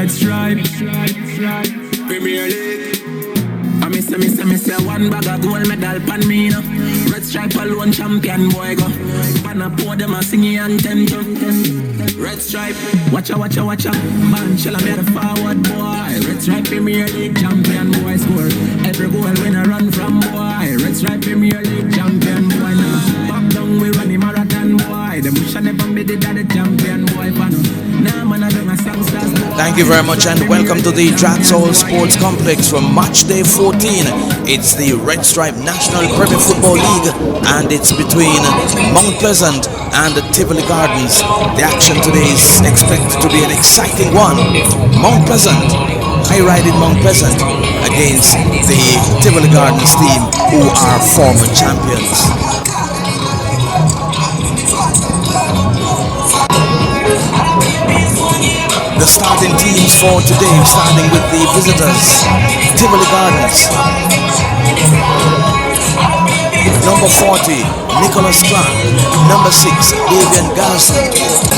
Red Stripe, Premier League. I miss one bag of gold medal pan me no. Red Stripe alone champion boy go. Pan a pour them a singing anthem to. Red Stripe, watcha. Man shall I be the forward boy. Red Stripe Premier League champion boy score. Every goal when I run from boy. Red Stripe Premier League champion boy now. Pop down we run the marathon boy. The bush and never made it that the champion boy pano. Nah man I don't a song stars boy. Thank you very much and welcome to the Drax Sports Complex from match day 14. It's the Red Stripe National Premier Football League and it's between Mount Pleasant and the Tivoli Gardens. The action today is expected to be an exciting one. Mount Pleasant, high-riding Mount Pleasant against the Tivoli Gardens team who are former champions. The starting teams for today, starting with the visitors. Tivoli Gardens. Number 40, Nicholas Clark. Number 6, Davian Garrison.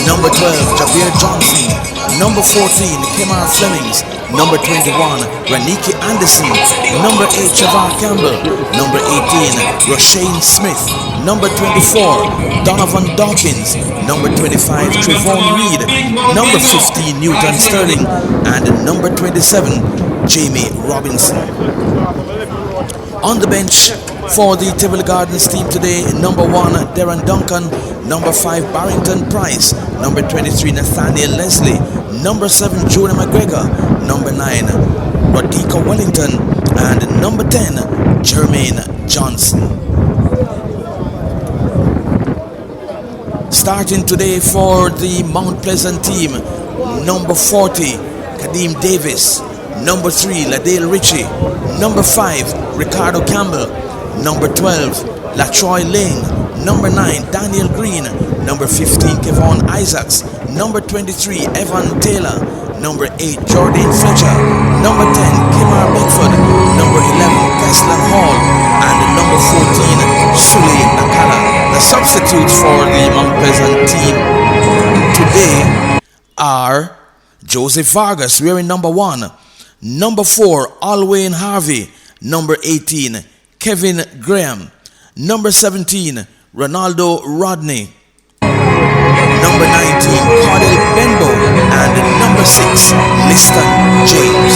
Number 12, Javier Johnson. Number 14, Kemar Flemings. Number 21, Raniki Anderson. Number 8, Shavar Campbell. Number 18, Roshane Smith. Number 24, Donovan Dawkins. Number 25, Trevon Reed. Number 15, Newton Sterling. And number 27, Jamie Robinson. On the bench for the Tivoli Gardens team today, number 1, Darren Duncan. Number 5, Barrington Price. Number 23, Nathaniel Leslie. Number 7, Jonah McGregor. Number 9, Rodika Wellington. And number 10, Jermaine Johnson. Starting today for the Mount Pleasant team, number 40, Kadeem Davis. Number 3, Ladale Ritchie. Number 5, Ricardo Campbell. Number 12, Latroy Ling. Number 9, Daniel Green. Number 15, Kevon Isaacs. Number 23, Evan Taylor. Number 8, Jordan Fletcher. Number 10, Kimar Beckford. Number 11, Keslan Hall. And number 14, Suli Nakala. The substitutes for the Mount Pleasant team today are Joseph Vargas wearing number 1. Number 4, Alwyn Harvey. Number 18, Kevin Graham. Number 17, Ronaldo Rodney. Number 19, Cardell Benbow. And number 6, Liston James.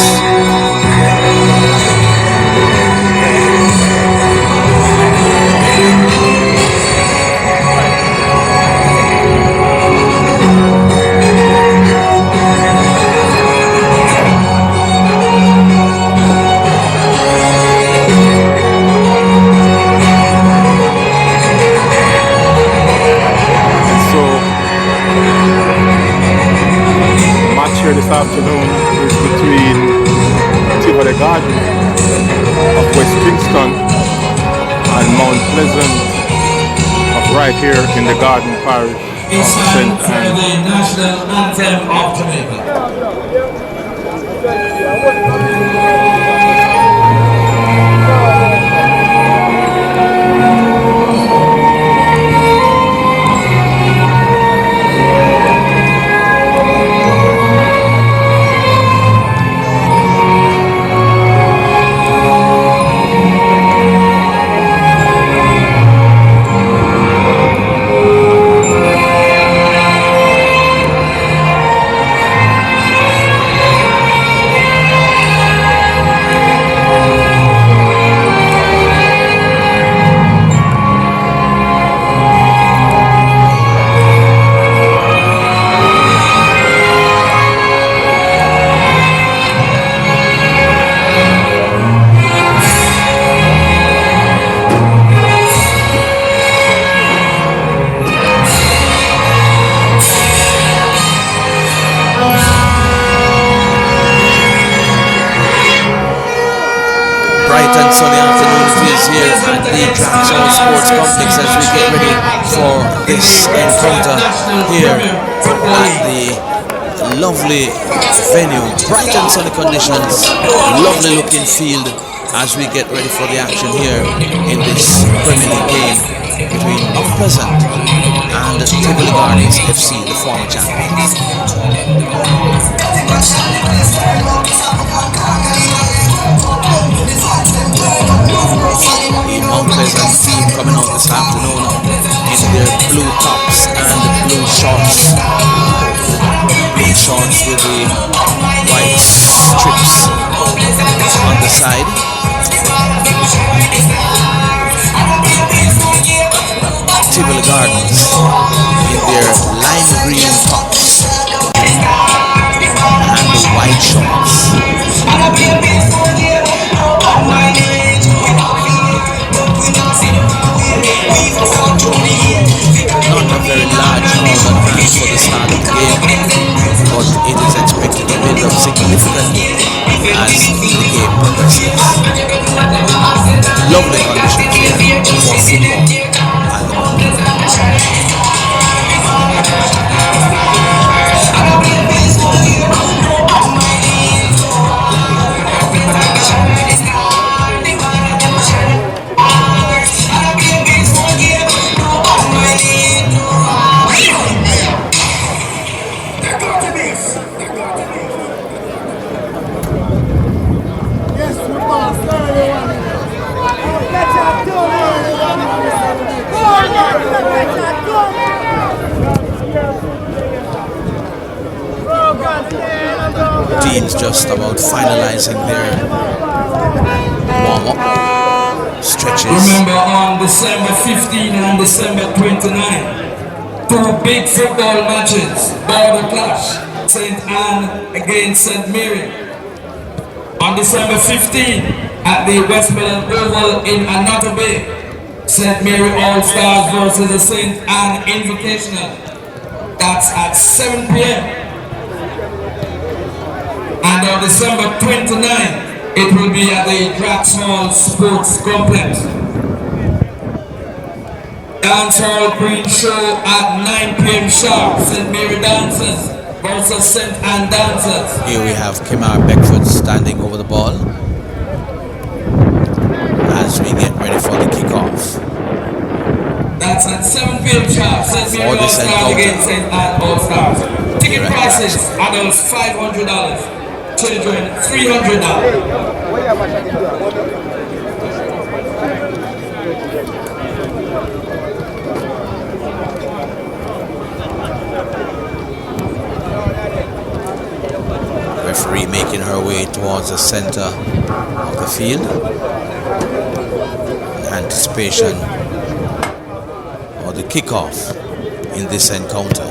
This afternoon is between Tivoli Gardens of West Kingston and Mount Pleasant of right here in the Garden Parish of St. Anne. The national anthem of Jamaica. Sunday afternoon it is here at the Drax Sports Complex as we get ready for this encounter here at the lovely venue. Bright and sunny conditions, lovely looking field as we get ready for the action here in this Premier League game between Mount Pleasant and Tivoli Gardens FC, the former champions. blue tops and blue shorts. Blue shorts with the white strips on the side. Tivoli Gardens in their lime green tops and the white shorts. Not a very large crowd at hand for the start of the game, but it is expected to build up significantly as the game progresses. Lovely conditions here for football at the moment. Teams just about finalizing their warm-up stretches. Remember, on December 15 and December 29, two big football matches, border clash, St. Anne against St. Mary. On December 15, at the Westmoreland Oval in Another Bay, St. Mary All-Stars versus the St. Anne Invitational. That's at 7 p.m. And on December 29th, it will be at the Drax Sports Complex. Dancehall Queen Show at 9 p.m. sharp. St. Mary Dancers versus St. Anne Dancers. Here we have Kimar Beckford standing over the ball as we get ready for the kickoff. That's at 7 p.m. sharp. St. Mary All-Stars against St. Anne All-Stars. Ticket prices, adults $500. Children, $300. Referee making her way towards the center of the field in anticipation of the kickoff in this encounter.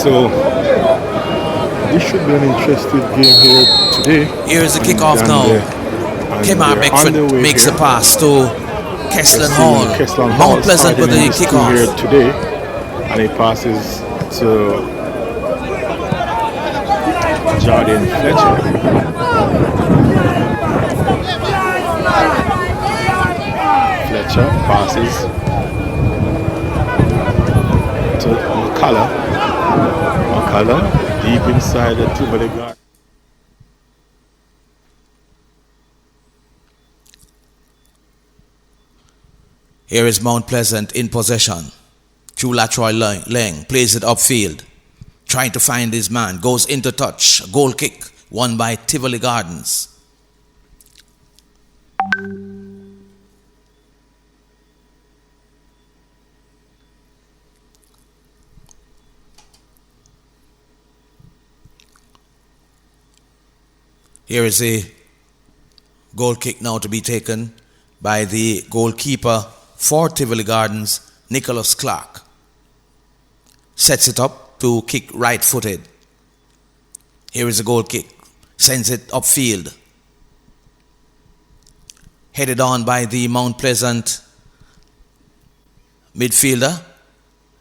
So this should be an interesting game here today. Here's the kickoff now. Kimar Beckford makes a pass to Keslan Hall. Mount Pleasant with the kickoff here today, and he passes to Jordan Fletcher. Fletcher passes to McCullough. McCullough deep inside the Tivoli Gardens. Here is Mount Pleasant in possession. Chulatroy Leng plays it upfield, trying to find his man, goes into touch, goal kick, won by Tivoli Gardens. Here is a goal kick now to be taken by the goalkeeper for Tivoli Gardens, Nicholas Clark. Sets it up to kick right-footed. Here is a goal kick. Sends it upfield. Headed on by the Mount Pleasant midfielder.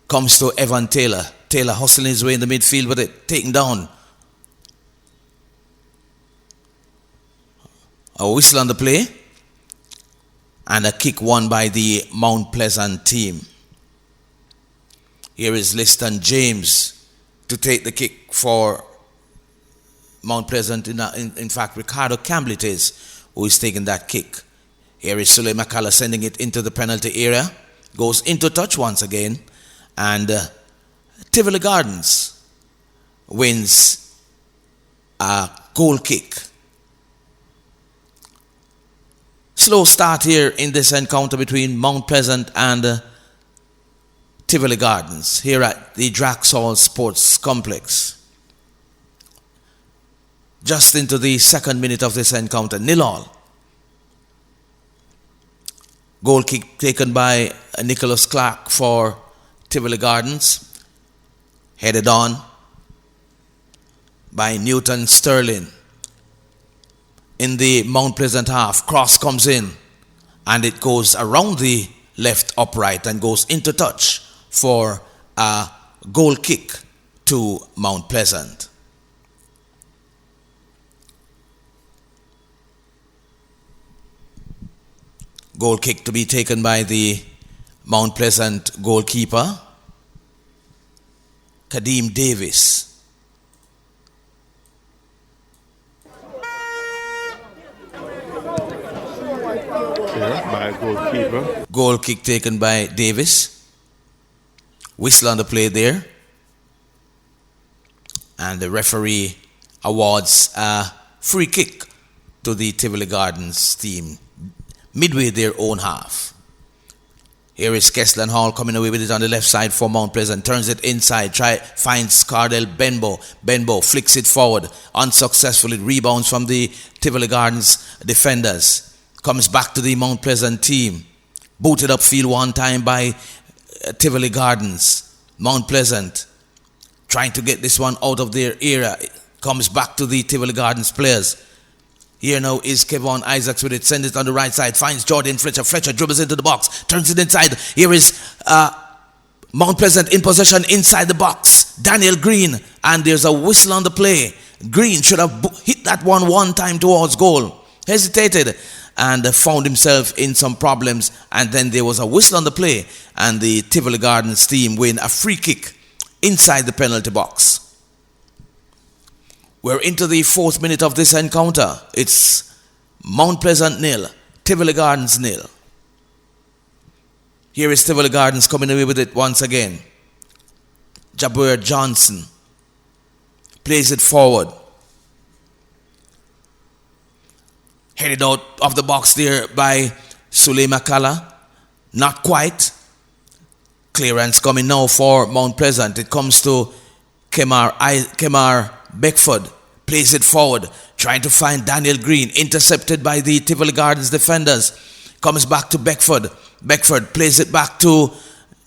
Comes to Evan Taylor. Taylor hustling his way in the midfield with it. Taken down. A whistle on the play. And a kick won by the Mount Pleasant team. Here is Liston James to take the kick for Mount Pleasant. In fact, Ricardo Campbell it is who is taking that kick. Here is Sule McCullough sending it into the penalty area. Goes into touch once again. And Tivoli Gardens wins a goal kick. Slow start here in this encounter between Mount Pleasant and Tivoli Gardens here at the Drax Sports Complex. Just into the second minute of this encounter, 0-0. Goal kick taken by Nicholas Clark for Tivoli Gardens. Headed on by Newton Sterling. In the Mount Pleasant half, cross comes in and it goes around the left upright and goes into touch for a goal kick to Mount Pleasant. Goal kick to be taken by the Mount Pleasant goalkeeper, Kadeem Davis. By goalkeeper. Goal kick taken by Davis. Whistle on the play there. And the referee awards a free kick to the Tivoli Gardens team midway their own half. Here is Kessler Hall coming away with it on the left side for Mount Pleasant. Turns it inside. Finds Cardell Benbow. Benbow flicks it forward. Unsuccessfully rebounds from the Tivoli Gardens defenders. Comes back to the Mount Pleasant team. Booted upfield one time by Tivoli Gardens. Mount Pleasant trying to get this one out of their area. Comes back to the Tivoli Gardens players. Here now is Kevon Isaacs with it. Sends it on the right side. Finds Jordan Fletcher. Fletcher dribbles into the box. Turns it inside. Here is Mount Pleasant in possession inside the box. Daniel Green. And there's a whistle on the play. Green should have hit that one time towards goal. Hesitated and found himself in some problems. And then there was a whistle on the play. And the Tivoli Gardens team win a free kick inside the penalty box. We're into the fourth minute of this encounter. It's Mount Pleasant 0, Tivoli Gardens 0. Here is Tivoli Gardens coming away with it once again. Jabir Johnson plays it forward. Headed out of the box there by Sule McCullough. Not quite. Clearance coming now for Mount Pleasant. It comes to Kemar Beckford. Plays it forward. Trying to find Daniel Green. Intercepted by the Tivoli Gardens defenders. Comes back to Beckford. Beckford plays it back to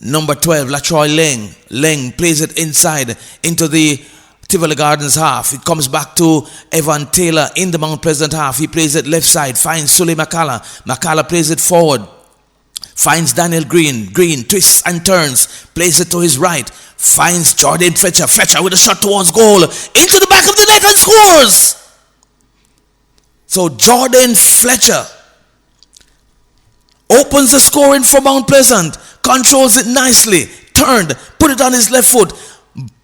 number 12, Latroy Leng. Leng plays it inside into the Tivoli Gardens half. It comes back to Evan Taylor in the Mount Pleasant half. He plays it left side. Finds Sule McCullough. McCullough plays it forward. Finds Daniel Green. Green twists and turns. Plays it to his right. Finds Jordan Fletcher. Fletcher with a shot towards goal. Into the back of the net and scores. So Jordan Fletcher opens the scoring for Mount Pleasant. Controls it nicely. Turned. Put it on his left foot.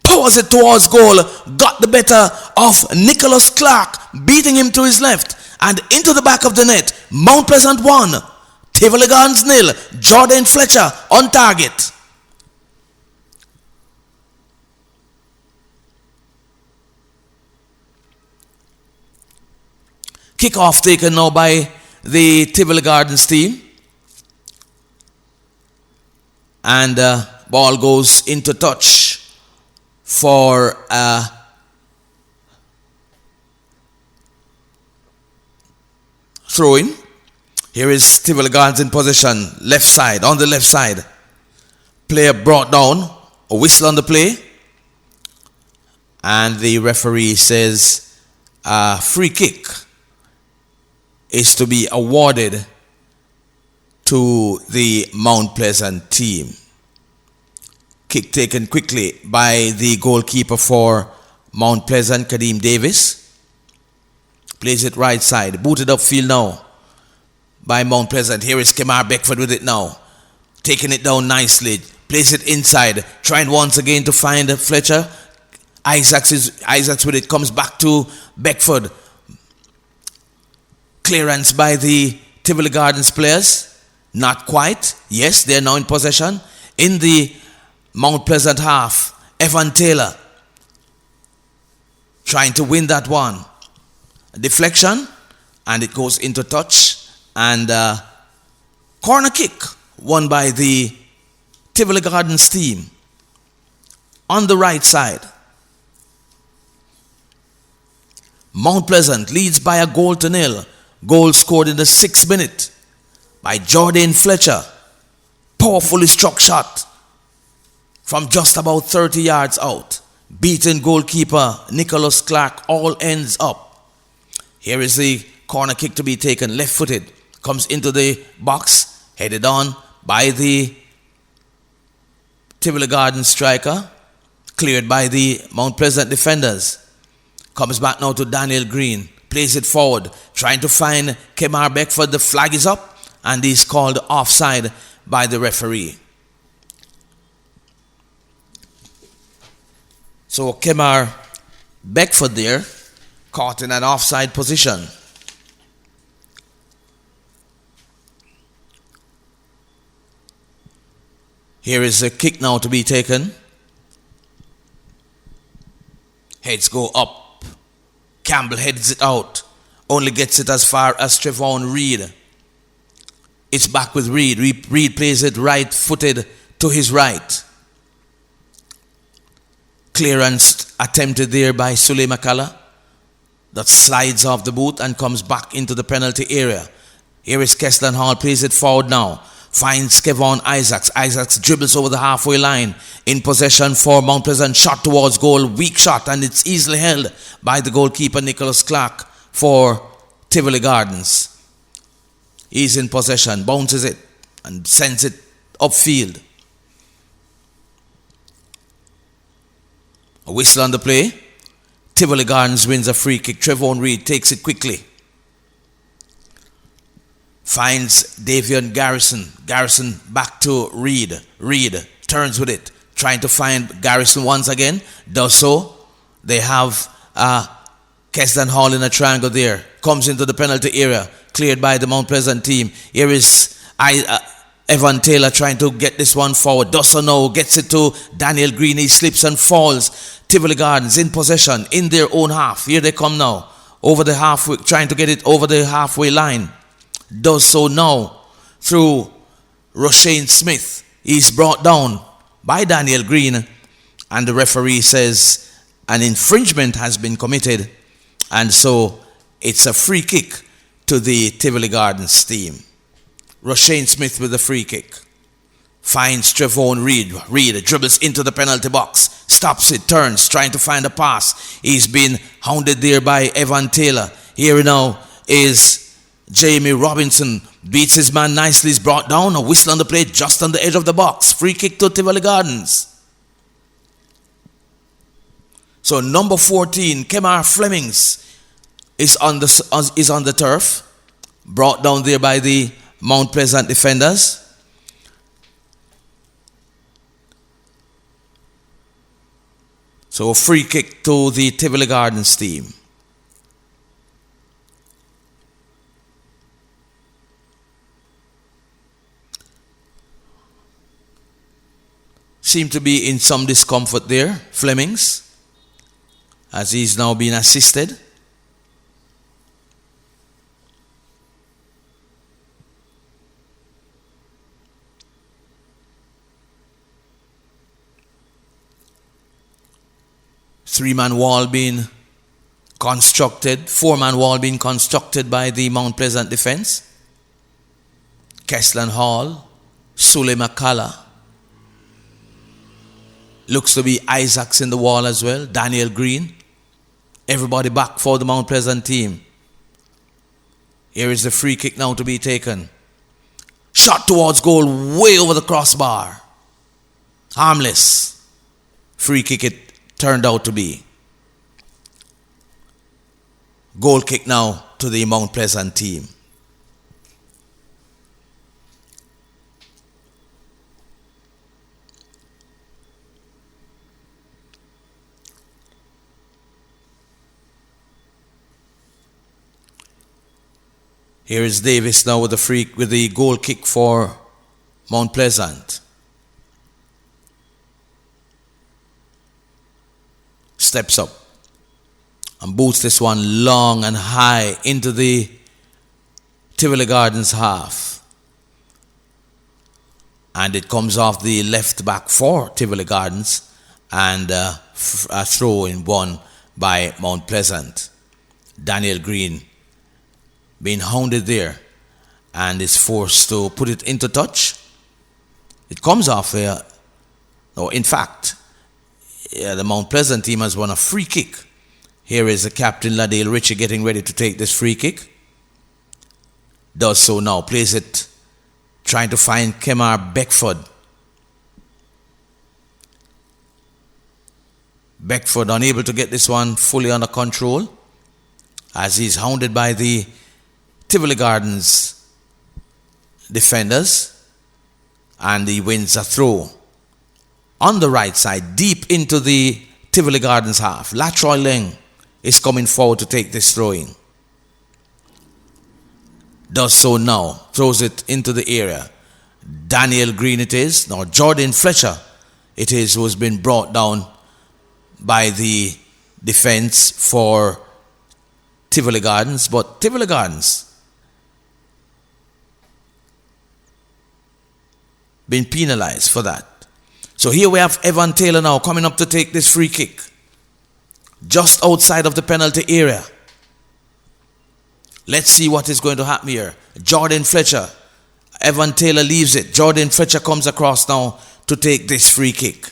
Powers it towards goal. Got the better of Nicholas Clark. Beating him to his left. And into the back of the net. Mount Pleasant 1. Tivoli Gardens 0. Jordan Fletcher on target. Kickoff taken now by the Tivoli Gardens team. And ball goes into touch for throw-in. Here is Tivoli Gardens in possession. Left side, on the left side. Player brought down. A whistle on the play. And the referee says a free kick is to be awarded to the Mount Pleasant team. Kick taken quickly by the goalkeeper for Mount Pleasant, Kadeem Davis. Plays it right side. Booted upfield now by Mount Pleasant. Here is Kemar Beckford with it now. Taking it down nicely. Plays it inside. Trying once again to find Fletcher. Isaacs with it. Comes back to Beckford. Clearance by the Tivoli Gardens players. Not quite. Yes, they are now in possession. In the Mount Pleasant half, Evan Taylor trying to win that one. A deflection, and it goes into touch. And corner kick won by the Tivoli Gardens team on the right side. Mount Pleasant leads by a 1-0. Goal scored in the 6th minute by Jordan Fletcher. Powerfully struck shot from just about 30 yards out. Beaten goalkeeper Nicholas Clark, all ends up. Here is the corner kick to be taken, left-footed. Comes into the box, headed on by the Tivoli Gardens striker. Cleared by the Mount Pleasant defenders. Comes back now to Daniel Green. Plays it forward, trying to find Kemar Beckford. The flag is up, and he's called offside by the referee. So Kemar Beckford there, caught in an offside position. Here is a kick now to be taken. Heads go up. Campbell heads it out. Only gets it as far as Trevon Reed. It's back with Reed. Reed plays it right-footed to his right. Clearance attempted there by Sule McCullough. That slides off the boot and comes back into the penalty area. Here is Keslan Hall. Plays it forward now. Finds Kevon Isaacs. Isaacs dribbles over the halfway line. In possession for Mount Pleasant. Shot towards goal. Weak shot, and it's easily held by the goalkeeper Nicholas Clark for Tivoli Gardens. He's in possession. Bounces it and sends it upfield. A whistle on the play. Tivoli Gardens wins a free kick. Trevon Reed takes it quickly. Finds Davion Garrison. Garrison back to Reed. Reed turns with it. Trying to find Garrison once again. Does so. They have Kesdan Hall in a triangle there. Comes into the penalty area. Cleared by the Mount Pleasant team. Here is Evan Taylor trying to get this one forward. Does so now. Gets it to Daniel Green. He slips and falls. Tivoli Gardens in possession in their own half. Here they come now. Over the halfway. Trying to get it over the halfway line. Does so now through Roshane Smith. He's brought down by Daniel Green, and the referee says an infringement has been committed, and so it's a free kick to the Tivoli Gardens team. Roshane Smith with the free kick. Finds Trevon Reed. Reed dribbles into the penalty box. Stops it, turns, trying to find a pass. He's been hounded there by Evan Taylor. Here now is Jamie Robinson. Beats his man nicely. He's brought down. A whistle on the plate just on the edge of the box. Free kick to Tivoli Gardens. So number 14, Kemar Flemings, is on the turf. Brought down there by the Mount Pleasant defenders. So a free kick to the Tivoli Gardens team. Seem to be in some discomfort there, Flemings, as he's now being assisted. Three-man wall being constructed, four-man wall being constructed by the Mount Pleasant defense. Keslan Hall, Sule McCullough. Looks to be Isaacs in the wall as well, Daniel Green. Everybody back for the Mount Pleasant team. Here is the free kick now to be taken. Shot towards goal, way over the crossbar. Harmless. Free kick it turned out to be. Goal kick now to the Mount Pleasant team. Here is Davis now with the goal kick for Mount Pleasant. Steps up and boots this one long and high into the Tivoli Gardens half. And it comes off the left back for Tivoli Gardens, and a throw in won by Mount Pleasant. Daniel Green being hounded there and is forced to put it into touch. It comes off here. No, in fact, the Mount Pleasant team has won a free kick. Here is the captain, Ladale Ritchie, getting ready to take this free kick. Does so now. Plays it, trying to find Kemar Beckford. Beckford unable to get this one fully under control as he's hounded by the Tivoli Gardens defenders, and he wins a throw on the right side deep into the Tivoli Gardens half. Latroy Leng is coming forward to take this throw in. Does so now. Throws it into the area. Daniel Green it is. Now Jordan Fletcher it is who has been brought down by the defense for Tivoli Gardens. But Tivoli Gardens been penalized for that. So here we have Evan Taylor now coming up to take this free kick. Just outside of the penalty area. Let's see what is going to happen here. Jordan Fletcher. Evan Taylor leaves it. Jordan Fletcher comes across now to take this free kick.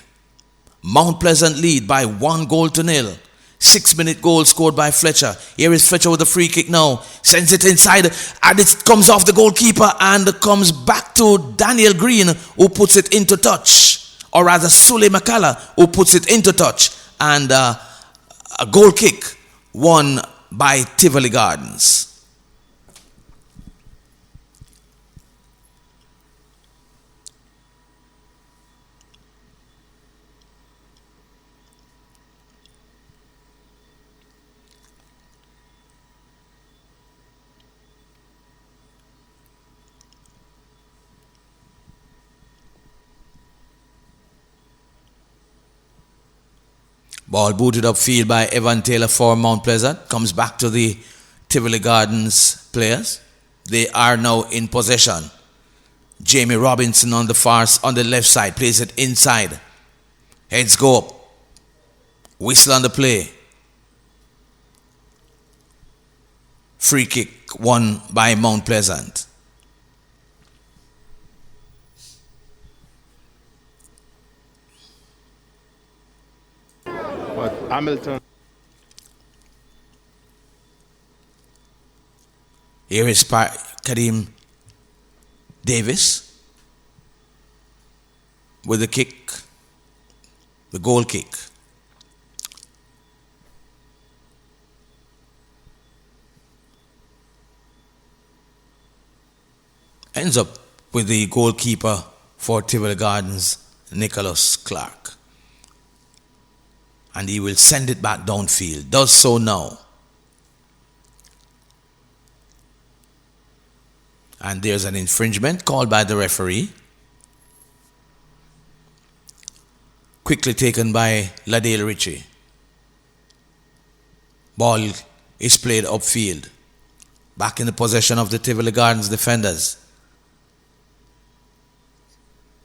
Mount Pleasant lead by 1-0. 6-minute goal scored by Fletcher. Here is Fletcher with the free kick now. Sends it inside and it comes off the goalkeeper and comes back to Daniel Green, who puts it into touch. Or rather Sule McCullough, who puts it into touch. And a goal kick won by Tivoli Gardens. Ball booted upfield by Evan Taylor for Mount Pleasant. Comes back to the Tivoli Gardens players. They are now in possession. Jamie Robinson on the left side. Plays it inside. Heads go up. Whistle on the play. Free kick won by Mount Pleasant. But Hamilton. Here is Kadeem Davis with the kick, the goal kick. Ends up with the goalkeeper for Tivoli Gardens, Nicholas Clark. And he will send it back downfield. Does so now. And there's an infringement called by the referee. Quickly taken by Ladale Ritchie. Ball is played upfield. Back in the possession of the Tivoli Gardens defenders.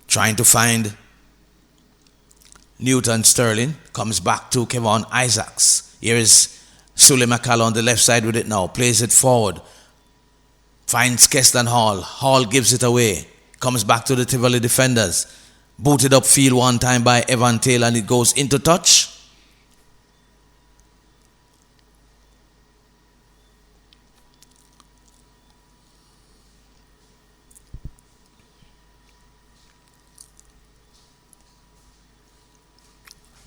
Trying to find Newton Sterling. Comes back to Kevon Isaacs. Here is Sule McCullough on the left side with it now. Plays it forward Finds Keston Hall. Hall gives it away. Comes back to the Tivoli defenders. Booted up field one time by Evan Taylor and it goes into touch.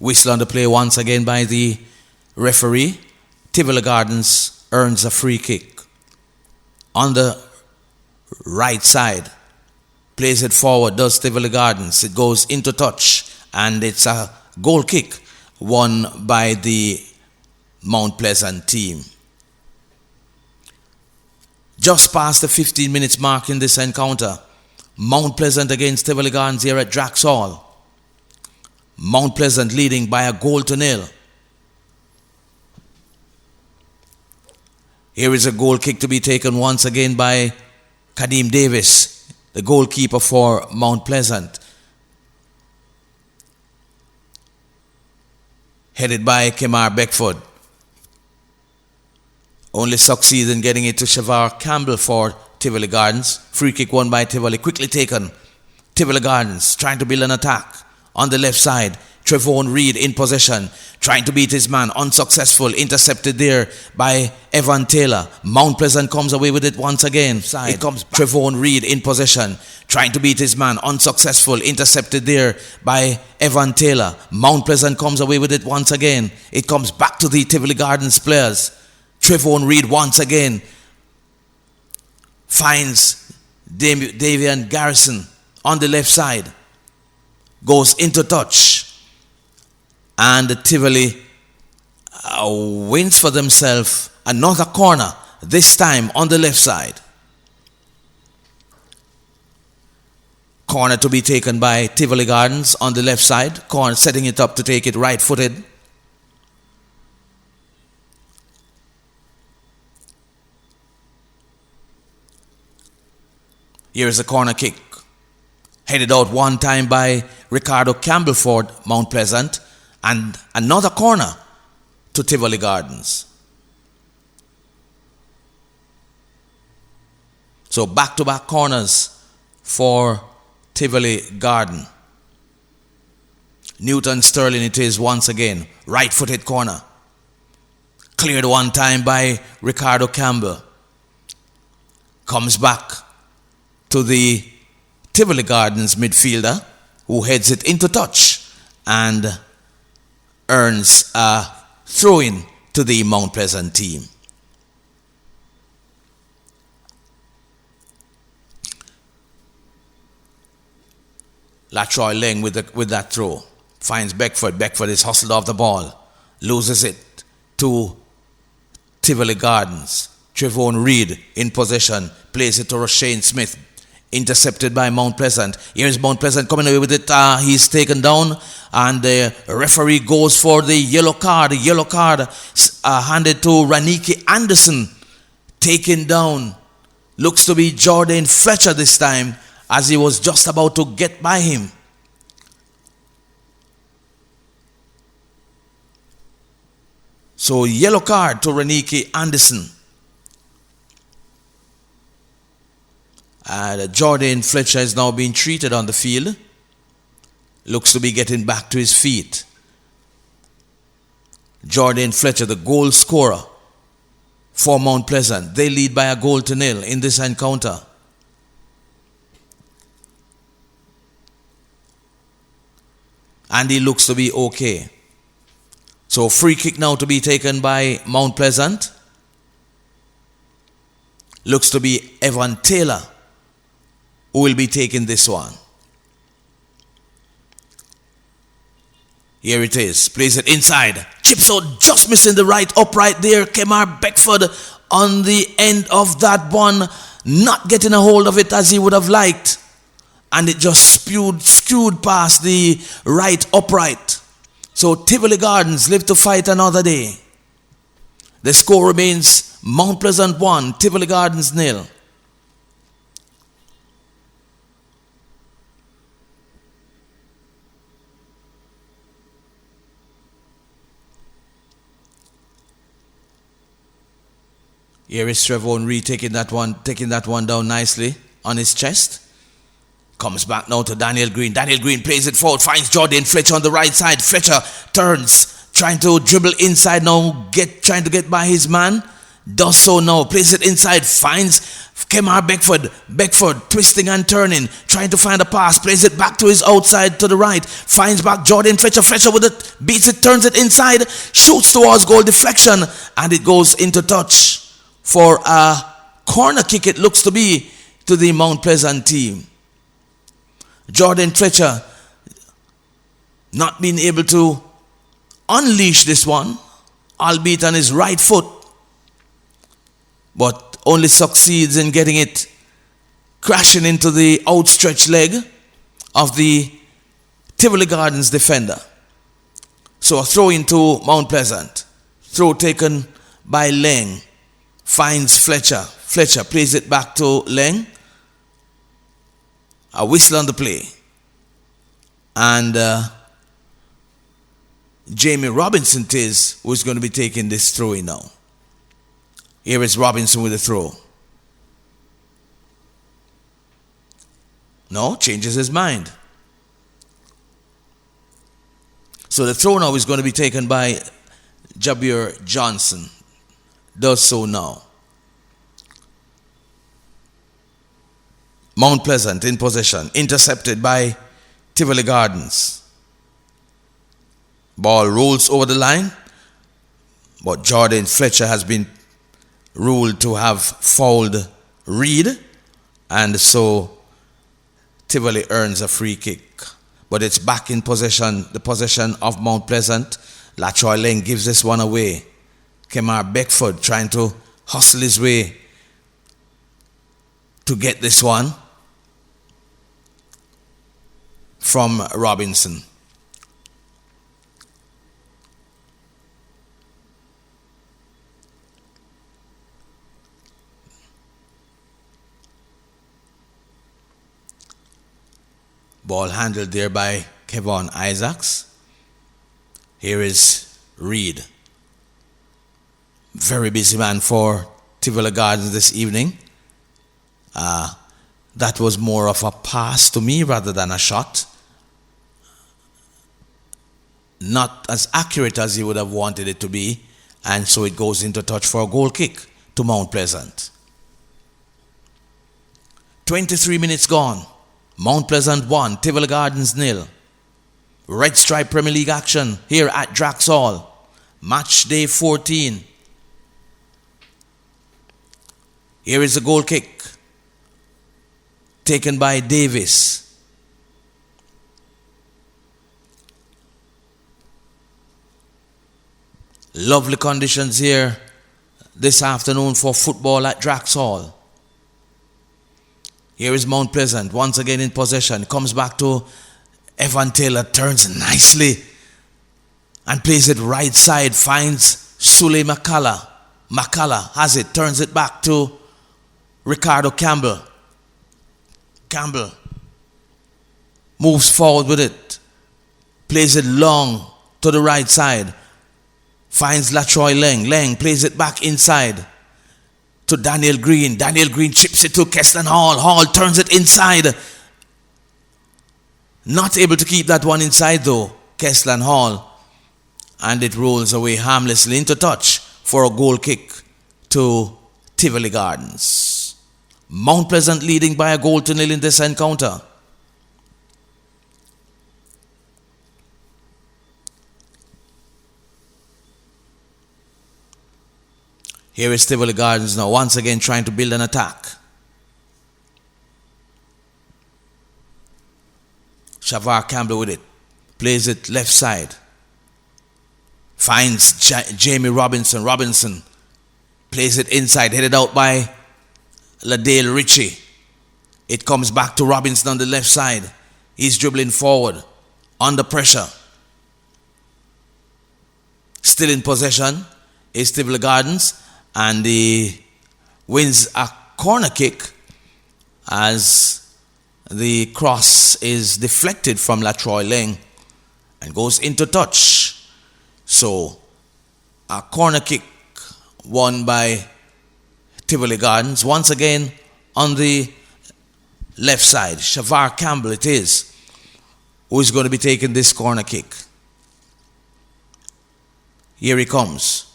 Whistle on the play once again by the referee. Tivoli Gardens earns a free kick. On the right side, plays it forward, does Tivoli Gardens. It goes into touch and it's a goal kick won by the Mount Pleasant team. Just past the 15 minutes mark in this encounter. Mount Pleasant against Tivoli Gardens here at Drax Hall. Mount Pleasant leading by a goal to nil. Here is a goal kick to be taken once again by Kadeem Davis, the goalkeeper for Mount Pleasant. Headed by Kemar Beckford. Only succeeds in getting it to Shavar Campbell for Tivoli Gardens. Free kick won by Tivoli, quickly taken. Tivoli Gardens trying to build an attack. On the left side, Trevon Reed in possession, trying to beat his man, unsuccessful, intercepted there by Evan Taylor. Mount Pleasant comes away with it once again. It comes back. Trevon Reed in possession, trying to beat his man, unsuccessful, intercepted there by Evan Taylor. Mount Pleasant comes away with it once again. It comes back to the Tivoli Gardens players. Trevon Reed once again finds Davian Garrison on the left side. Goes into touch. And the Tivoli wins for themselves another corner, this time on the left side. Corner to be taken by Tivoli Gardens on the left side. Corner setting it up to take it right-footed. Here is a corner kick. Headed out one time by Ricardo Campbell for Mount Pleasant. And another corner to Tivoli Gardens. So back-to-back corners for Tivoli Garden. Newton Sterling it is once again. Right-footed corner. Cleared one time by Ricardo Campbell. Comes back to the Tivoli Gardens midfielder who heads it into touch and earns a throw-in to the Mount Pleasant team. Latroy Leng with that throw. Finds Beckford. Beckford is hustled off the ball. Loses it to Tivoli Gardens. Trevon Reed in possession. Plays it to Roshane Smith. Intercepted by Mount Pleasant. Here's Mount Pleasant coming away with it. He's taken down and the referee goes for the yellow card. The yellow card handed to Raniki Anderson. Taken down. Looks to be Jordan Fletcher this time as he was just about to get by him. So yellow card to Raniki Anderson. Jordan Fletcher is now being treated on the field. Looks to be getting back to his feet. Jordan Fletcher, the goal scorer for Mount Pleasant. They lead by a goal to nil in this encounter. And he looks to be okay. So free kick now to be taken by Mount Pleasant. Looks to be Evan Taylor who will be taking this one. Here it is. Plays it inside. Chips out, just missing the right upright there. Kemar Beckford on the end of that one. Not getting a hold of it as he would have liked. And it just skewed past the right upright. So Tivoli Gardens live to fight another day. The score remains Mount Pleasant 1, Tivoli Gardens 0. Here is Trevon Reed taking that one down nicely on his chest. Comes back now to Daniel Green. Daniel Green plays it forward, finds Jordan Fletcher on the right side. Fletcher turns, trying to dribble inside now, trying to get by his man. Does so now, plays it inside, finds Kemar Beckford. Beckford twisting and turning, trying to find a pass, plays it back to his outside to the right, finds back Jordan Fletcher. Fletcher with it, beats it, turns it inside, shoots towards goal, deflection, and it goes into touch for a corner kick, it looks to be, to the Mount Pleasant team. Jordan Fletcher not being able to unleash this one, albeit on his right foot, but only succeeds in getting it crashing into the outstretched leg of the Tivoli Gardens defender. So a throw into Mount Pleasant. Throw taken by Leng. Finds Fletcher. Fletcher plays it back to Leng. A whistle on the play. And Jamie Robinson who is going to be taking this throw in now. Here is Robinson with the throw. No, changes his mind. So the throw now is going to be taken by Jabir Johnson. Does so now. Mount Pleasant in possession. Intercepted by Tivoli Gardens. Ball rolls over the line. But Jordan Fletcher has been ruled to have fouled Reed. And so Tivoli earns a free kick. But it's back in possession. The possession of Mount Pleasant. Latroy Leng gives this one away. Kemar Beckford trying to hustle his way to get this one from Robinson. Ball handled there by Kevon Isaacs. Here is Reed. Very busy man for Tivoli Gardens this evening. That was more of a pass to me rather than a shot. Not as accurate as he would have wanted it to be. And so it goes into touch for a goal kick to Mount Pleasant. 23 minutes gone. Mount Pleasant 1, Tivoli Gardens 0. Red Stripe Premier League action here at Drax Hall. Match day 14. Here is a goal kick taken by Davis. Lovely conditions here this afternoon for football at Drax Hall. Here is Mount Pleasant once again in possession. Comes back to Evan Taylor, turns nicely and plays it right side. Finds Sule Makala. Makala has it, turns it back to Ricardo Campbell. Campbell moves forward with it. Plays it long to the right side. Finds Latroy Leng. Leng plays it back inside to Daniel Green. Daniel Green chips it to Keslan Hall. Hall turns it inside. Not able to keep that one inside though, Keslan Hall. And it rolls away harmlessly into touch for a goal kick to Tivoli Gardens. Mount Pleasant leading by a goal to nil in this encounter. Here is Tivoli Gardens now once again trying to build an attack. Shavar Campbell with it. Plays it left side. Finds Jamie Robinson. Robinson plays it inside. Headed out by Ladale Ritchie. It comes back to Robinson on the left side. He's dribbling forward. Under pressure. Still in possession is Tivoli Gardens. And he wins a corner kick as the cross is deflected from Latroy Leng and goes into touch. So a corner kick won by Tivoli Gardens. Once again on the left side, Shavar Campbell it is, who is going to be taking this corner kick. Here he comes.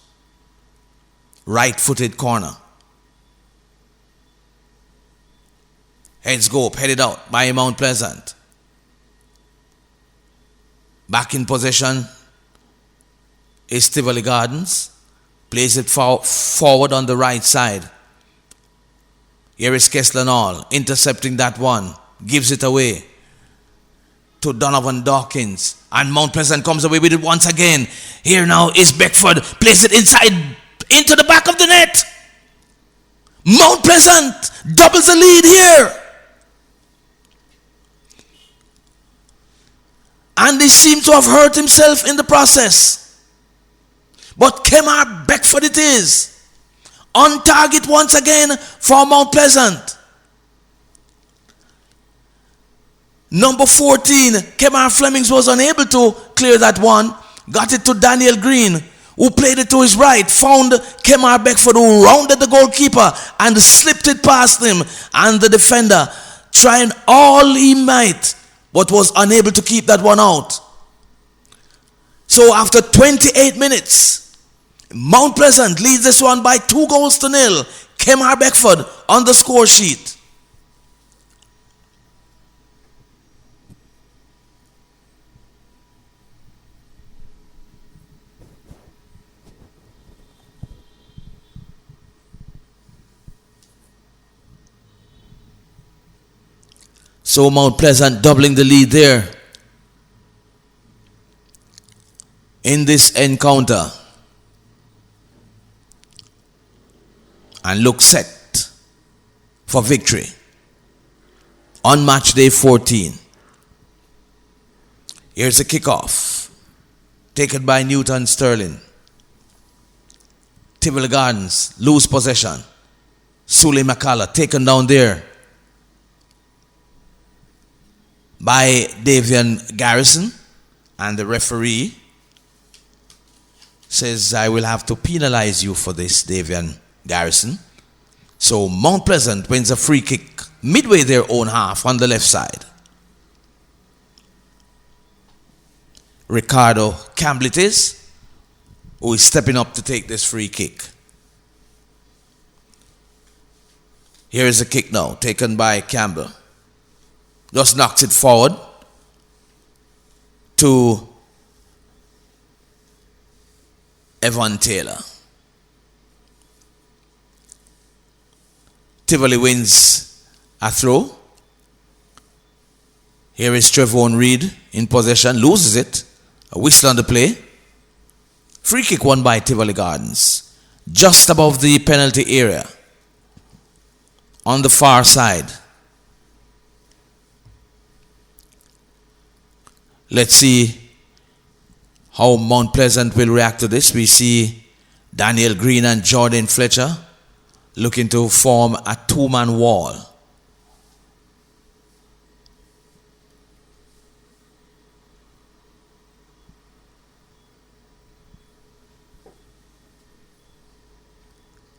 Right-footed corner. Heads go up, headed out by Mount Pleasant. Back in possession is Tivoli Gardens. Plays it forward on the right side. Here is Kessler Nall intercepting that one. Gives it away to Donovan Dawkins. And Mount Pleasant comes away with it once again. Here now is Beckford. Plays it inside into the back of the net. Mount Pleasant doubles the lead here. And he seems to have hurt himself in the process. But Kemar Beckford it is. On target once again for Mount Pleasant. Number 14, Kemar Flemings was unable to clear that one. Got it to Daniel Green, who played it to his right. Found Kemar Beckford, who rounded the goalkeeper and slipped it past him. And the defender trying all he might, but was unable to keep that one out. So after 28 minutes, Mount Pleasant leads this one by 2-0. Kemar Beckford on the score sheet. So Mount Pleasant doubling the lead there in this encounter. And look set for victory on match day 14. Here's a kickoff taken by Newton Sterling. Tivoli Gardens lose possession. Sule McCullough taken down there by Davian Garrison, and the referee says, I will have to penalize you for this, Davian Garrison. So Mount Pleasant wins a free kick midway their own half on the left side. Ricardo Campbell it is, who is stepping up to take this free kick. Here is a kick now taken by Campbell. Just knocks it forward to Evan Taylor. Tivoli wins a throw. Here is Trevon Reed in possession, loses it. A whistle on the play. Free kick won by Tivoli Gardens, just above the penalty area on the far side. Let's see how Mount Pleasant will react to this. We see Daniel Green and Jordan Fletcher looking to form a two-man wall.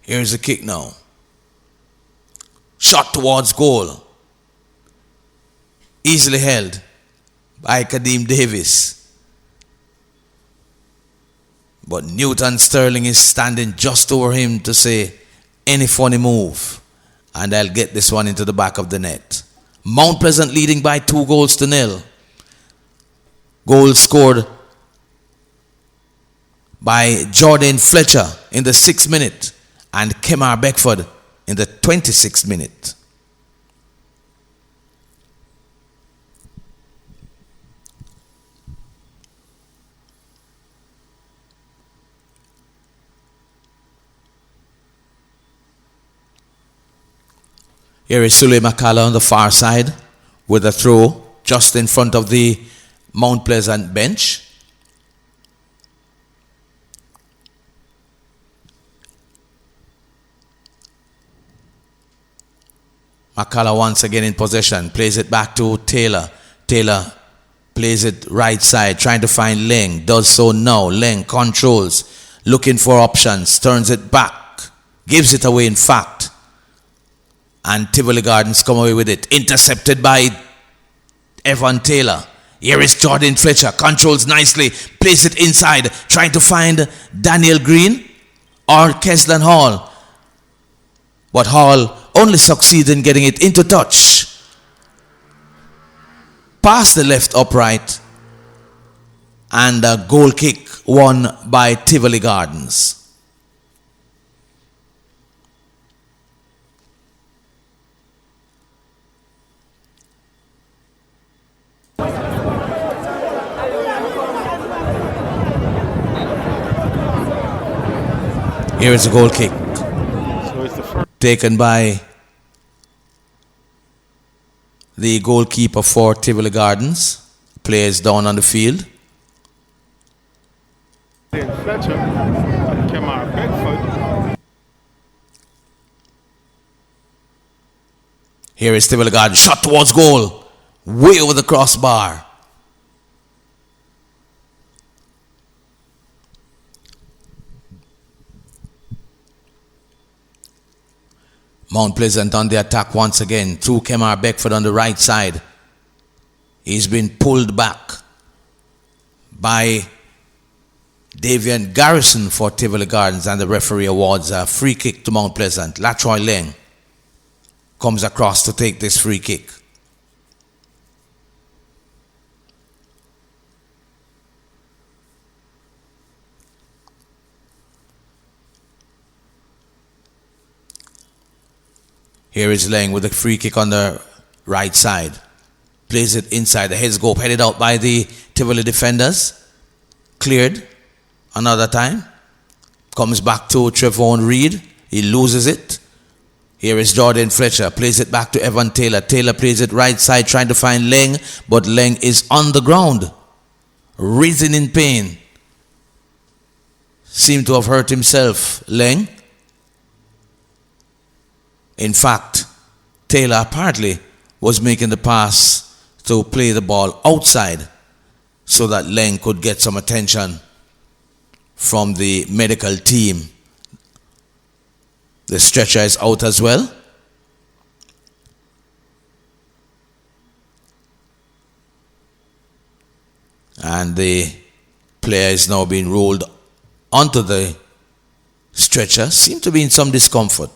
Here's a kick now. Shot towards goal. Easily held by Kadeem Davis. But Newton Sterling is standing just over him to say, any funny move, and I'll get this one into the back of the net. Mount Pleasant leading by 2-0. Goal scored by Jordan Fletcher in the 6th minute and Kemar Beckford in the 26th minute. Here is Sule McCullough on the far side with a throw just in front of the Mount Pleasant bench. McCullough once again in possession, plays it back to Taylor. Taylor plays it right side, trying to find Leng, does so now. Leng controls, looking for options, turns it back, gives it away in fact. And Tivoli Gardens come away with it. Intercepted by Evan Taylor. Here is Jordan Fletcher. Controls nicely. Plays it inside. Trying to find Daniel Green or Keslan Hall. But Hall only succeeds in getting it into touch. Past the left upright. And a goal kick won by Tivoli Gardens. Here is a goal kick. So it's the first. Taken by the goalkeeper for Tivoli Gardens. Players down on the field. Fletcher and Kemar Bedford. Here is Tivoli Gardens. Shot towards goal. Way over the crossbar. Mount Pleasant on the attack once again. Through Kemar Beckford on the right side. He's been pulled back by Davian Garrison for Tivoli Gardens, and the referee awards a free kick to Mount Pleasant. Latroy Leng comes across to take this free kick. Here is Leng with a free kick on the right side. Plays it inside. The heads go up, headed out by the Tivoli defenders. Cleared another time. Comes back to Trevon Reed. He loses it. Here is Jordan Fletcher. Plays it back to Evan Taylor. Taylor plays it right side trying to find Leng. But Leng is on the ground. Writhing in pain. Seemed to have hurt himself. Leng. In fact, Taylor apparently was making the pass to play the ball outside so that Leng could get some attention from the medical team. The stretcher is out as well. And the player is now being rolled onto the stretcher. Seems to be in some discomfort.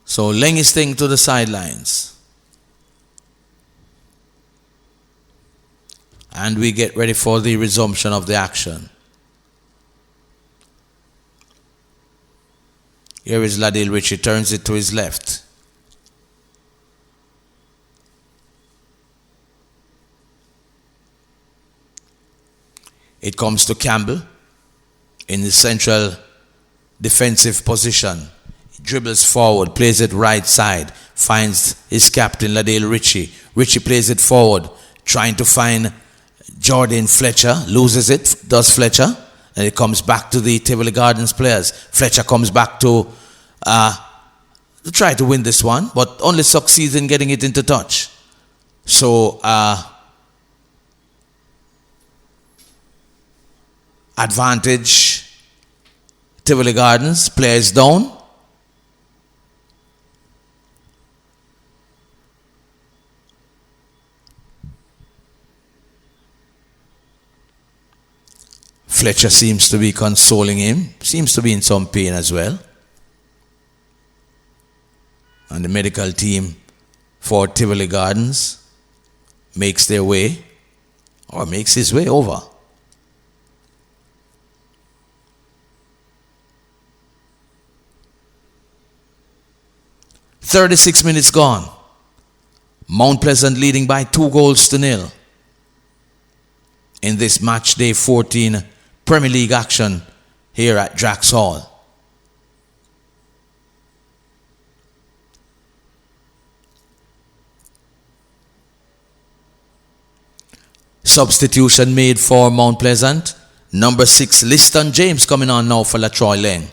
So Leng is staying to the sidelines. And we get ready for the resumption of the action. Here is Ladil Ritchie, turns it to his left. It comes to Campbell in the central defensive position. Dribbles forward, plays it right side, finds his captain Ladale Ritchie. Ritchie plays it forward, trying to find Jordan Fletcher, loses it, does Fletcher, and it comes back to the Tivoli Gardens players. Fletcher comes back to try to win this one, but only succeeds in getting it into touch. So advantage Tivoli Gardens, players down. Fletcher seems to be consoling him, seems to be in some pain as well. And the medical team for Tivoli Gardens makes their way, or makes his way over. "36 minutes gone. Mount Pleasant leading by 2-0 in this match day 14 Premier League action here at Drax Hall. Substitution made for Mount Pleasant. Number 6, Liston James coming on now for Latroy Leng.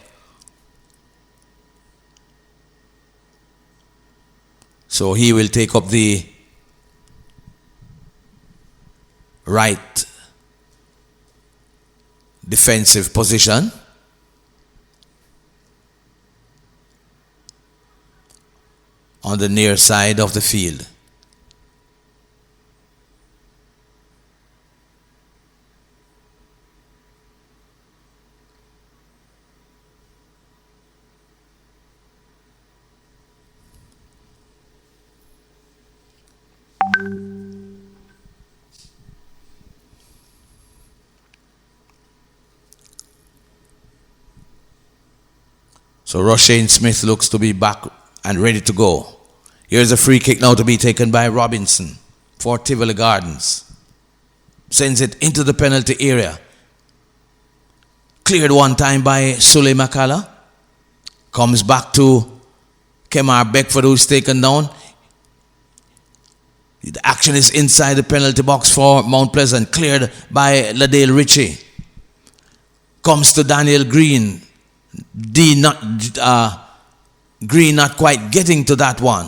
So he will take up the right defensive position. On the near side of the field. So Roshane Smith looks to be back and ready to go. Here's a free kick now to be taken by Robinson for Tivoli Gardens. Sends it into the penalty area. Cleared one time by Sule Makala. Comes back to Kemar Beckford, who's taken down. The action is inside the penalty box for Mount Pleasant. Cleared by Ladale Ritchie. Comes to Daniel Green. Green not quite getting to that one.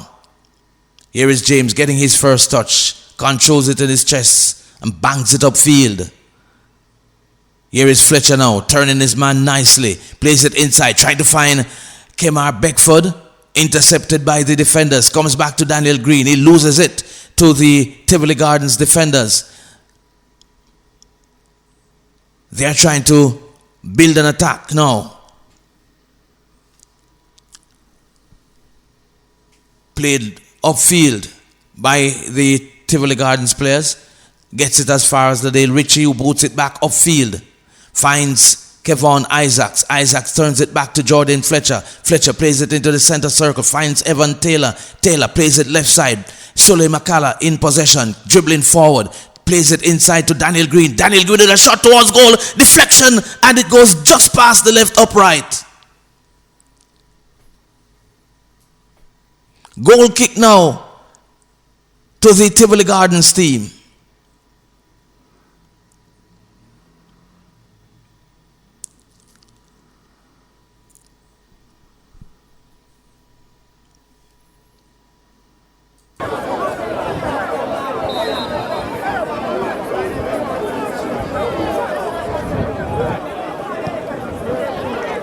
Here is James getting his first touch. Controls it in his chest and bangs it upfield. Here is Fletcher now, turning his man nicely. Plays it inside, trying to find Kemar Beckford. Intercepted by the defenders. Comes back to Daniel Green. He loses it to the Tivoli Gardens defenders. They are trying to build an attack now. Played upfield by the Tivoli Gardens players. Gets it as far as the Dale Ritchie, who boots it back upfield. Finds Kevon Isaacs. Isaacs turns it back to Jordan Fletcher. Fletcher plays it into the center circle. Finds Evan Taylor. Taylor plays it left side. Sule Makala in possession. Dribbling forward. Plays it inside to Daniel Green. Daniel Green with a shot towards goal. Deflection. And it goes just past the left upright. Goal kick now to the Tivoli Gardens team.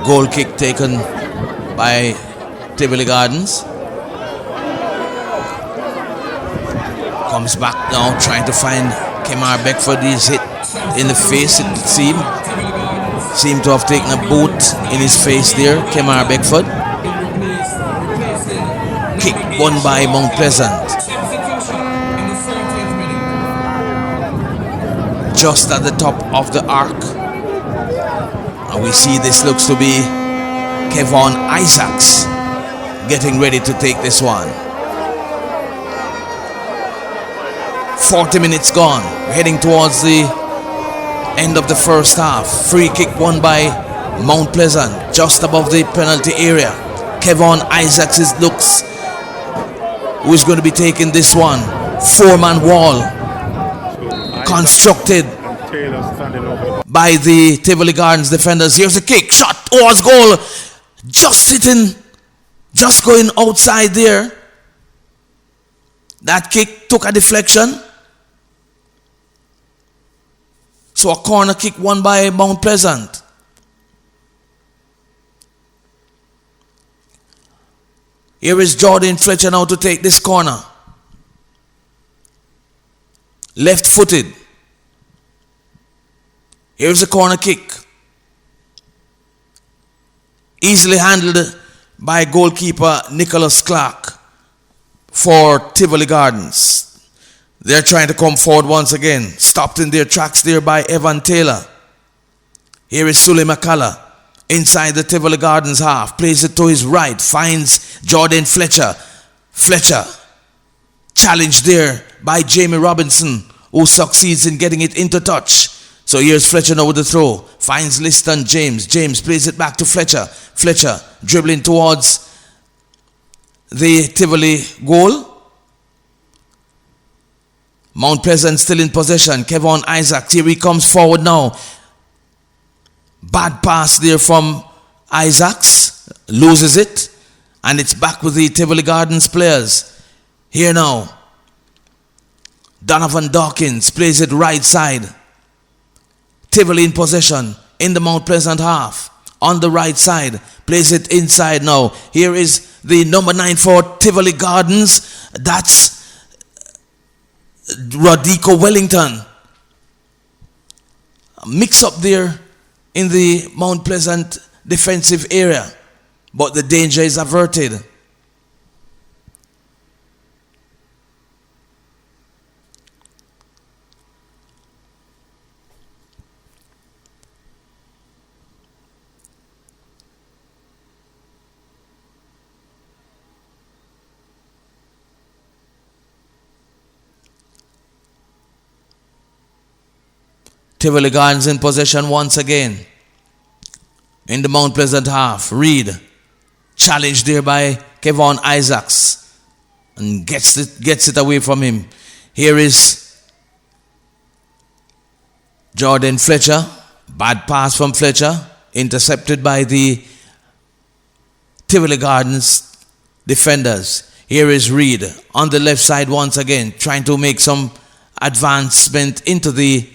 Goal kick taken by Tivoli Gardens. Comes back now, trying to find Kemar Beckford. He's hit in the face, it seemed. Seemed to have taken a boot in his face there, Kemar Beckford. Kick won by Mount Pleasant. Just at the top of the arc. And we see this looks to be Kevon Isaacs getting ready to take this one. 40 minutes gone. We're heading towards the end of the first half. Free kick won by Mount Pleasant just above the penalty area. Kevon Isaacs looks who is going to be taking this one. Four-man wall constructed by the Tivoli Gardens defenders. Here's a kick. Shot towards goal. Just sitting, just going outside there. That kick took a deflection. So a corner kick won by Mount Pleasant. Here is Jordan Fletcher now to take this corner. Left-footed. Here's a corner kick. Easily handled by goalkeeper Nicholas Clark for Tivoli Gardens. They're trying to come forward once again. Stopped in their tracks there by Evan Taylor. Here is Sule Makala inside the Tivoli Gardens half. Plays it to his right. Finds Jordan Fletcher. Fletcher challenged there by Jamie Robinson, who succeeds in getting it into touch. So here's Fletcher now with the throw. Finds Liston James. James plays it back to Fletcher. Fletcher dribbling towards the Tivoli goal. Mount Pleasant still in possession. Kevon Isaacs, here he comes forward now. Bad pass there from Isaacs. Loses it. And it's back with the Tivoli Gardens players. Here now. Donovan Dawkins plays it right side. Tivoli in possession in the Mount Pleasant half. On the right side. Plays it inside now. Here is the number 9 for Tivoli Gardens. That's Rodico Wellington. Mix up there in the Mount Pleasant defensive area. But the danger is averted. Tivoli Gardens in possession once again. In the Mount Pleasant half. Reed. Challenged there by Kevon Isaacs. And gets it away from him. Here is Jordan Fletcher. Bad pass from Fletcher. Intercepted by the Tivoli Gardens defenders. Here is Reed on the left side once again. Trying to make some advancement into the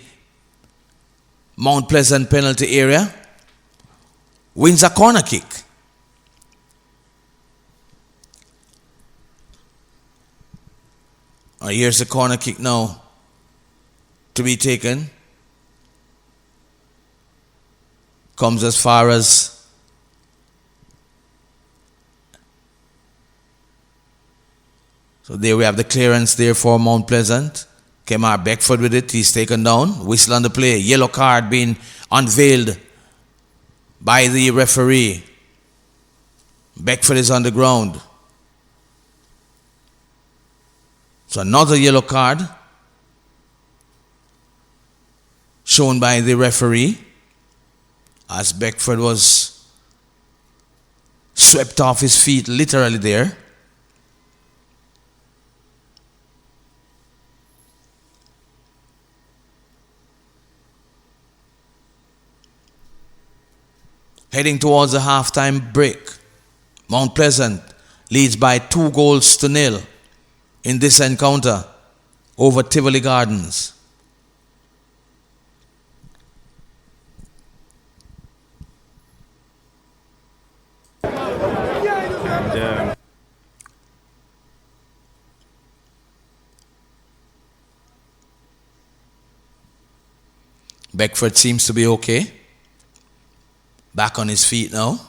Mount Pleasant penalty area. Wins a corner kick. Here's the corner kick now to be taken. Comes as far as so there we have the clearance there for Mount Pleasant. Kemar Beckford with it. He's taken down. Whistle on the play. Yellow card being unveiled by the referee. Beckford is on the ground. So another yellow card shown by the referee as Beckford was swept off his feet literally there. Heading towards the halftime break. Mount Pleasant leads by 2-0 in this encounter over Tivoli Gardens. Beckford seems to be okay. Back on his feet now.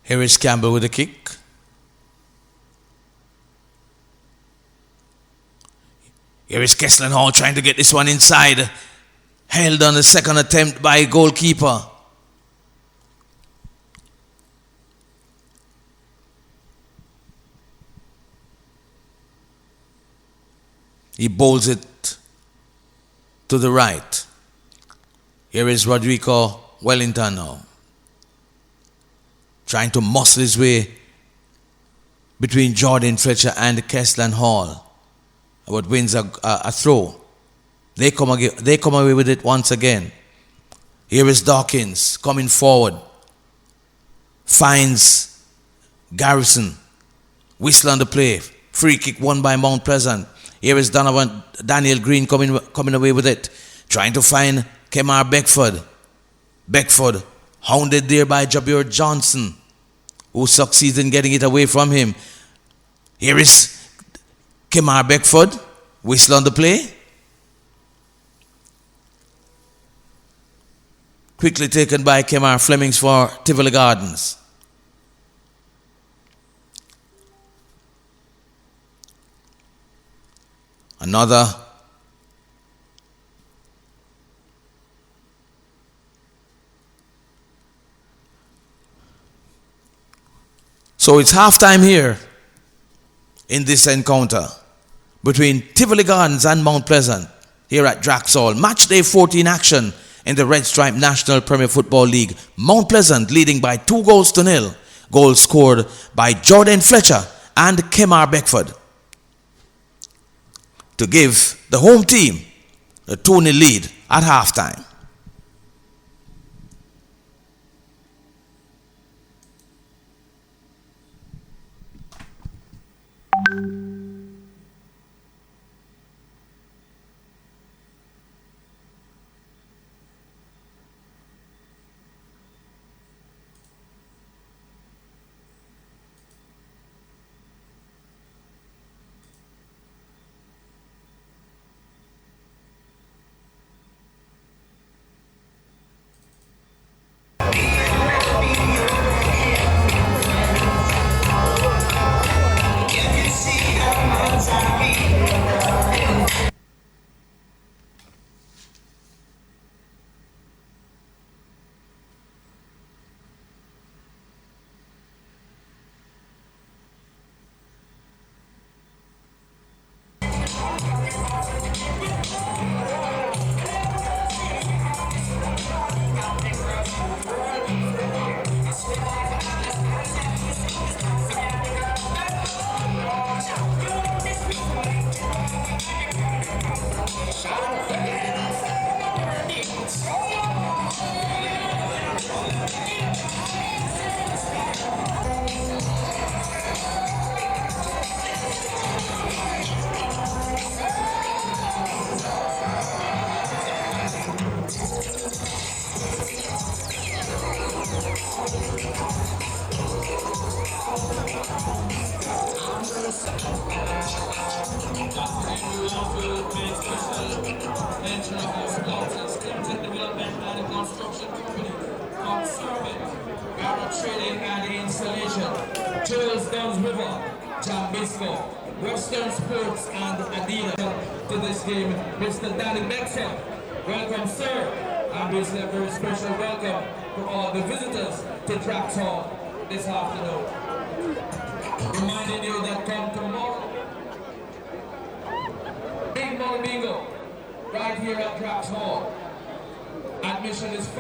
Here is Campbell with a kick. Here is Kesslin Hall trying to get this one inside. Held on the second attempt by goalkeeper. He bowls it to the right. Here is Rodrigo Wellington now. Trying to muscle his way between Jordan Fletcher and Kesslin Hall. But wins a throw. They come away with it once again. Here is Dawkins coming forward. Finds Garrison. Whistle on the play. Free kick won by Mount Pleasant. Here is Daniel Green coming away with it. Trying to find Kemar Beckford. Beckford hounded there by Jabir Johnson, who succeeds in getting it away from him. Here is Kemar Beckford. Whistle on the play. Quickly taken by Kemar Flemings for Tivoli Gardens. Another so it's halftime here in this encounter between Tivoli Gardens and Mount Pleasant here at Drax Hall. Match day 14 action in the Red Stripe National Premier Football League. Mount Pleasant leading by 2-0. Goals scored by Jordan Fletcher and Kemar Beckford to give the home team a 2-0 lead at halftime. Western Sports and Adidas to this game, Mr. Danny Bexel. Welcome, sir. And this a very special welcome to all the visitors to Drax Hall this afternoon. Reminding you that come tomorrow, Big Money Bingo, right here at Drax Hall. Admission is